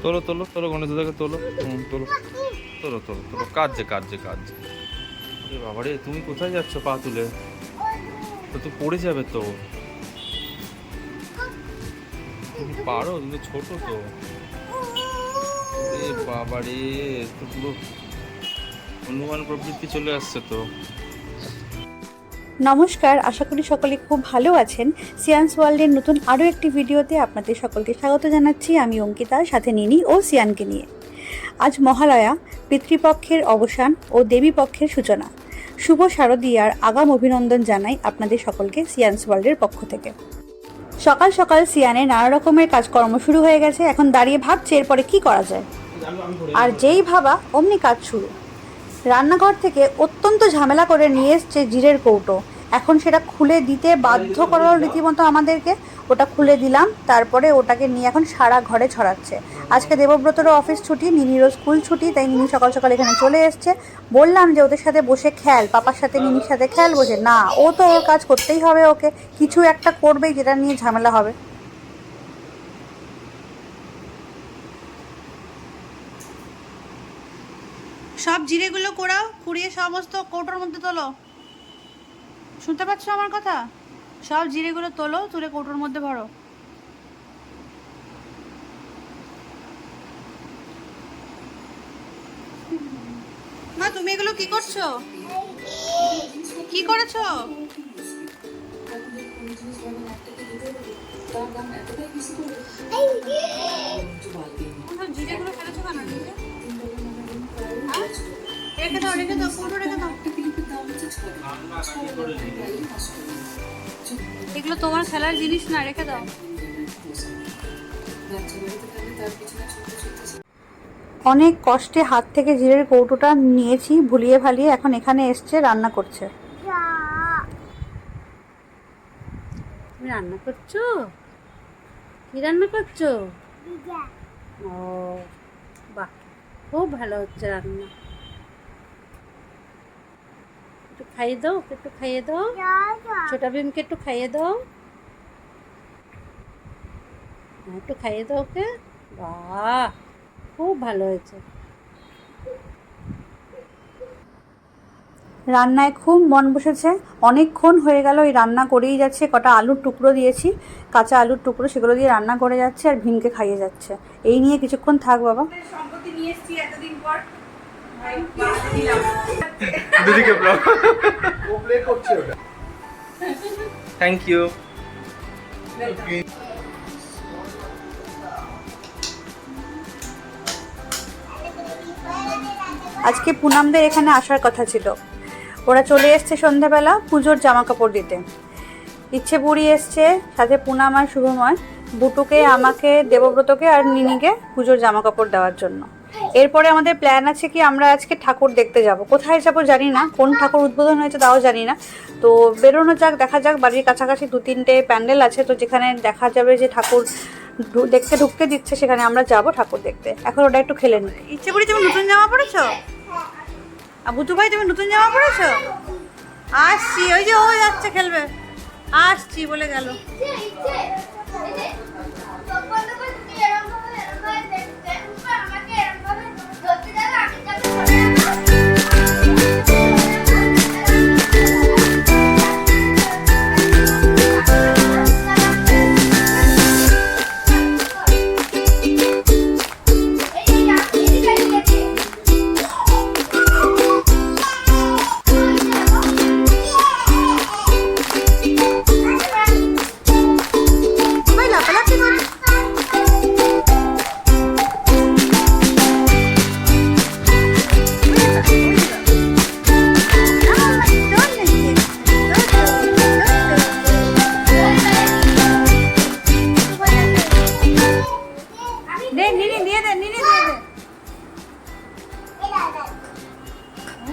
তোলো তোলো তোলো, গণেশ দাদাকে তোলো। তোলো তোলো তোলো তোলো, কাজে কাজে কাজে। বাবারে, তুমি কোথায় যাচ্ছ পা তুলে? তো পড়ে যাবে তো। তুমি পারো, তুমি ছোট তো। এ বাবারে, তো পুরো হনুমান প্রবৃত্তি চলে আসছে তো। নমস্কার, আশা করি সকলে খুব ভালো আছেন। সিয়ান্স ওয়ার্ল্ডের নতুন আরও একটি ভিডিওতে আপনাদের সকলকে স্বাগত জানাচ্ছি। আমি অঙ্কিতা, সাথে নিনি ও সিয়ানকে নিয়ে। আজ মহালয়া, পিতৃপক্ষের অবসান ও দেবীপক্ষের সূচনা। শুভ শারদীয়ার আগাম অভিনন্দন জানাই আপনাদের সকলকে সিয়ান্স ওয়ার্ল্ডের পক্ষ থেকে। সকাল সকাল সিয়ানে নানা রকমের কাজকর্ম শুরু হয়ে গেছে। এখন দাঁড়িয়ে ভাবছে এরপরে কি করা যায়, আর যেই ভাবা অমনি কাজ শুরু। রান্নাঘর থেকে অত্যন্ত ঝামেলা করে নিয়ে এসছে জিরের কৌটো। এখন সেটা খুলে দিতে বাধ্য করার রীতিমতো আমাদেরকে। ওটা খুলে দিলাম, তারপরে ওটাকে নিয়ে এখন সারা ঘরে ছড়াচ্ছে। আজকে দেবব্রতরও অফিস ছুটি, নিনিরও স্কুল ছুটি, তাই নিনি সকাল সকাল এখানে চলে এসছে। বললাম যে ওদের সাথে বসে খেল, পাপার সাথে নিনির সাথে খেল বসে। না, ও তো ওর কাজ করতেই হবে, ওকে কিছু একটা করবেই যেটা নিয়ে ঝামেলা হবে। সব জিরেগুলো কোড়াও, কুড়িয়ে সমস্ত কৌটোর মধ্যে তোলো। শুনতে পাচ্ছ আমার কথা? সব জিরেগুলো তোলো, তুলে কৌটোর মধ্যে ভরো। মা, তুমি এগুলো কি করছো? কি করেছো? জিরেগুলো ফেলেছো কেন? রেখে দাও, রেখে দাও, কৌটো রেখে দাও। এগুলো তোমার খেলার জিনিস না, রেখে দাও। অনেক কষ্টে হাত থেকে জিরের কৌটোটা নিয়েছি ভুলিয়ে ভালিয়ে, এখন এখানে এসছে রান্না করছে। তুমি রান্না করছো? কি রান্না করছো? ও বাহ, খুব ভালো হচ্ছে রান্না। একটু খাইয়ে দাও, একটু খাইয়ে দাও, ছোটা ভীমকে একটু খাইয়ে দাও, একটু খাইয়ে দাও ওকে। বাহ, খুব ভালো হয়েছে। রান্নায় খুব মন বসেছে। অনেকক্ষণ হয়ে গেল এই রান্না করেই যাচ্ছে। কটা আলুর টুকরো দিয়েছি, কাঁচা আলুর টুকরো, সেগুলো দিয়ে রান্না করে যাচ্ছে আর ভীমকে খাইয়ে যাচ্ছে। এই নিয়ে কিছুক্ষণ থাক বাবা। দিদিকে ব্লগ থ্যাংক ইউ। আজকে পুনামদের এখানে আসার কথা ছিল, ওরা চলে এসছে সন্ধ্যাবেলা পুজোর জামা কাপড় দিতে। ইচ্ছে পুরি এসছে, সাথে পুনাম আর শুভময়, বুটুকে, আমাকে, দেবব্রতকে আর নিনিকে পুজোর জামা কাপড় দেওয়ার জন্য। এরপরে আমাদের প্ল্যান আছে কি আমরা আজকে ঠাকুর দেখতে যাব। কোথায় যাব জানি না, কোন ঠাকুর উদ্বোধন হয়েছে তাও জানি না। তো বেরোনো যাক, দেখা যাক। বাড়ির কাছাকাছি 2-3টে প্যান্ডেল আছে, তো যেখানে দেখা যাবে যে ঠাকুর দেখতে ঢুকতে দিচ্ছে সেখানে আমরা যাব ঠাকুর দেখতে। এখন ওটা একটু খেলে নিই। ইচ্ছে পুরি, তুমি নতুন জামা পরেছো? আর বুটু ভাই, তুমি নতুন জামা পরেছো? আসছি, ওই যে ও যাচ্ছে খেলবে, আসছি বলে গেল।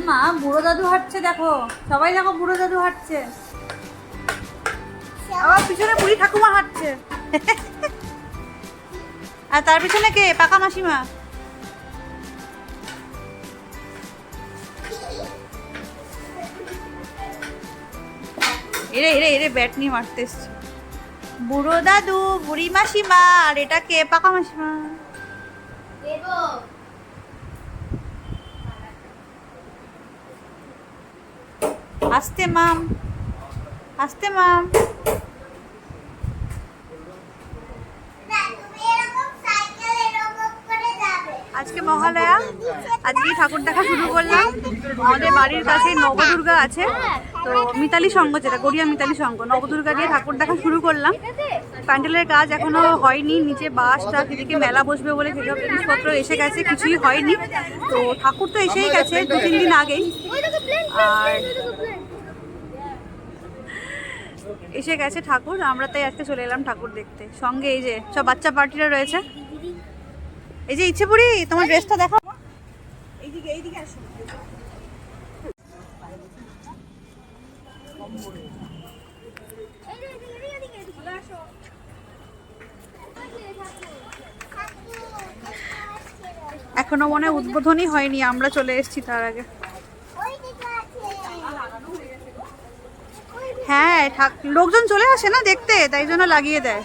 মা, বুড়ো দাদু হাঁটছে, দেখো সবাই, দেখো বুড়ো দাদু হাঁটছে। আবার পিছনে বুড়ি ঠাকুমা হাঁটছে। আর তার পিছনে কে? পাকা মাসিমা। এরে এরে এরে ব্যাট নিয়ে মারতে এসছে। বুড়ো দাদু, বুড়ি মাসিমা, আর এটা কে? পাকা মাসিমা। আস্তে মাম, আস্তে মাম। আজকে মহালয়া, আজকেই ঠাকুর দেখা শুরু করলাম। আমাদের বাড়ির কাছে নবদুর্গা আছে, তো মিতালি সংঘ, যেটা গড়িয়া মিতালি সংঘ, নবদুর্গা দিয়ে ঠাকুর দেখা শুরু করলাম। প্যান্ডেলের কাজ এখনো হয়নি, নিচে বাসটা এদিকে মেলা বসবে বলে সেসব জিনিসপত্র এসে গেছে, কিছুই হয়নি। তো ঠাকুর তো এসেই গেছে 2-3 দিন আগেই, আর এসে গেছে ঠাকুর। আমরা তাই আজকে চলে এলাম ঠাকুর দেখতে। সঙ্গে এই যে সব বাচ্চা পার্টিরা রয়েছে। এই যে ইচ্ছেপুরি, তোমার ড্রেসটা দেখাও। এইদিকে এইদিকে আসো। এখনো মনে হয় উদ্বোধনই হয়নি, আমরা চলে এসেছি তার আগে। হ্যাঁ, লোকজন চলে আসে না দেখতে, তাই জন্য লাগিয়ে দেয়।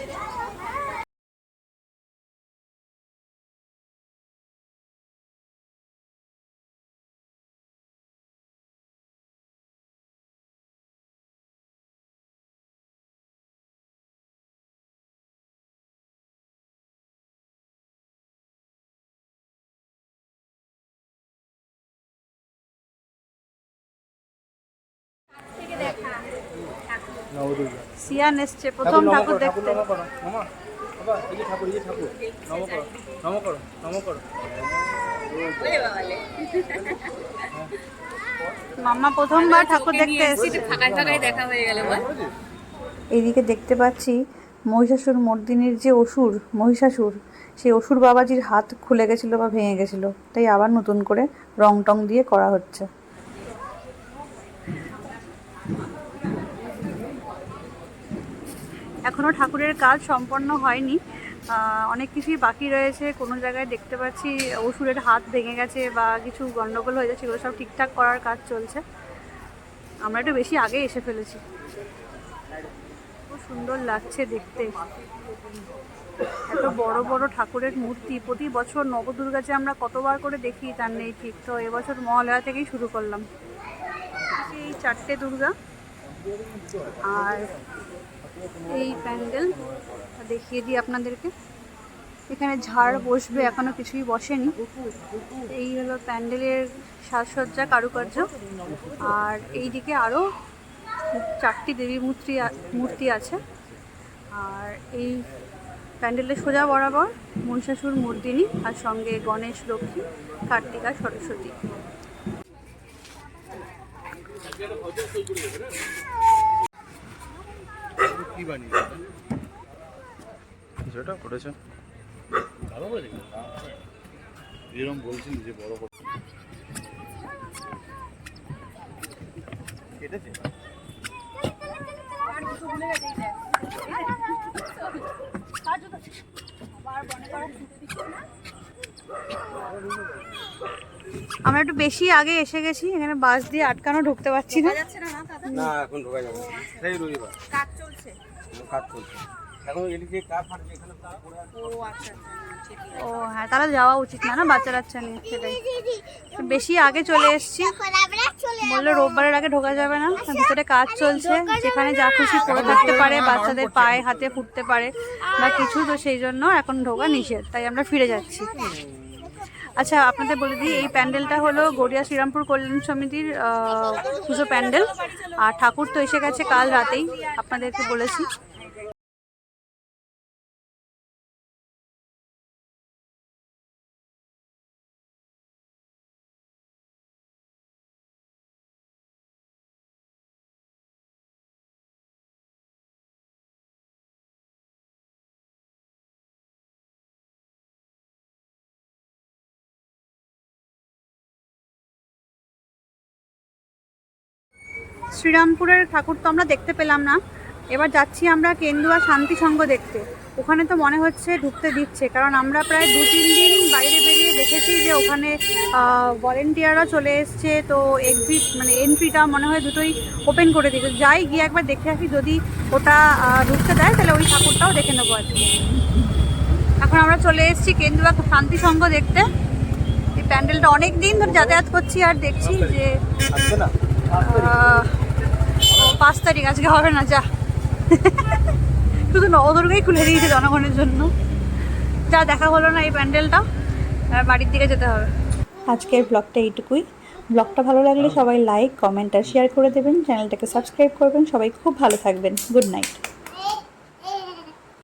সিয়ান এসছে প্রথম ঠাকুর দেখতে। মাম্মা প্রথমবার ঠাকুর দেখতে এসছে। এইদিকে দেখতে পাচ্ছি মহিষাসুর মর্দিনীর যে অসুর, মহিষাসুর, সেই অসুর বাবাজির হাত খুলে গেছিলো বা ভেঙে গেছিলো, তাই আবার নতুন করে রং টং দিয়ে করা হচ্ছে। এখনও ঠাকুরের কাজ সম্পন্ন হয়নি, অনেক কিছুই বাকি রয়েছে। কোনো জায়গায় দেখতে পাচ্ছি অসুরের হাত ভেঙে গেছে বা কিছু গন্ডগোল হয়ে যাচ্ছে, ওগুলো সব ঠিকঠাক করার কাজ চলছে। আমরা একটু বেশি আগে এসে ফেলেছি। খুব সুন্দর লাগছে দেখতে, এত বড় বড় ঠাকুরের মূর্তি। প্রতি বছর নবদুর্গা যে আমরা কতবার করে দেখি তার নেই ঠিক, তো এবছর মহালয়া থেকেই শুরু করলাম। এই 4টে দুর্গা, আর এই প্যান্ডেল দেখিয়ে দিই আপনাদেরকে। এখানে ঝাড় বসবে, এখনো কিছুই বসেনি। এই হলো প্যান্ডেলের সাজসজ্জা, কারুকার্য। আর এইদিকে আরও 4টি দেবী মূর্তি আছে। আর এই প্যান্ডেলের সোজা বরাবর মহিষাসুর মর্দিনী, আর সঙ্গে গণেশ, লক্ষ্মী, কার্তিকা, সরস্বতী। কি বানিয়েছে যেটা করেছে ভালো করে দেখো, এরকম বলছিলি যে বড় করে কেটেছে। আমরা একটু বেশি আগে এসে গেছি, এখানে বাস দিয়ে আটকানো, ঢুকতে পারছি না। না এখন ঢোকা যাবে না, সেই রবিবার কাজ চলছে, এখন এদিকে কাজ ফাটছে এখানে পড়ে আছে। ও হ্যাঁ, তাহলে যাওয়া উচিত না, না বাচ্চা কাচ্চা নিয়ে। সেটাই, বেশি আগে চলে এসেছি। বললো রোববারের আগে ঢোকা যাবে না, ভিতরে কাজ চলছে, যেখানে যা খুশি পড়ে থাকতে পারে, বাচ্চাদের পায়ে হাতে ফুটতে পারে বা কিছু, তো সেই জন্য এখন ঢোকা নিষেধ, তাই আমরা ফিরে যাচ্ছি। আচ্ছা, আপনাদের বলে দিই, এই প্যান্ডেলটা হলো গড়িয়া শ্রীরামপুর কল্যাণ সমিতির পুজো প্যান্ডেল। আর ঠাকুর তো এসে গেছে কাল রাতেই, আপনাদেরকে বলেছি। শ্রীরামপুরের ঠাকুর তো আমরা দেখতে পেলাম না, এবার যাচ্ছি আমরা কেন্দুয়া শান্তি সংঘ দেখতে। ওখানে তো মনে হচ্ছে ঢুকতে দিচ্ছে, কারণ আমরা প্রায় 2-3 দিন বাইরে বেরিয়ে দেখেছি যে ওখানে ভলেন্টিয়াররা চলে এসছে, তো এক্সিট মানে এন্ট্রিটা মনে হয় দুটোই ওপেন করে দিয়েছে। যাই গিয়ে একবার দেখে আসি, যদি ওটা ঢুকতে দেয় তাহলে ওই ঠাকুরটাও দেখে নেবো আর কি। এখন আমরা চলে এসেছি কেন্দুয়া শান্তি সংঘ দেখতে। এই প্যান্ডেলটা অনেক দিন ধরে যাতায়াত করছি আর দেখছি যে আসবে না 5 তারিখ, আজকে হবে না যা। শুধু নবদুর্গাই খুলে দিয়েছে জনগণের জন্য, যা দেখা হলো না এই প্যান্ডেলটা, বাড়ির দিকে যেতে হবে। আজকের ব্লগটা এইটুকুই। ব্লগটা ভালো লাগলে সবাই লাইক, কমেন্ট আর শেয়ার করে দেবেন, চ্যানেলটাকে সাবস্ক্রাইব করবেন। সবাই খুব ভালো থাকবেন। Good night.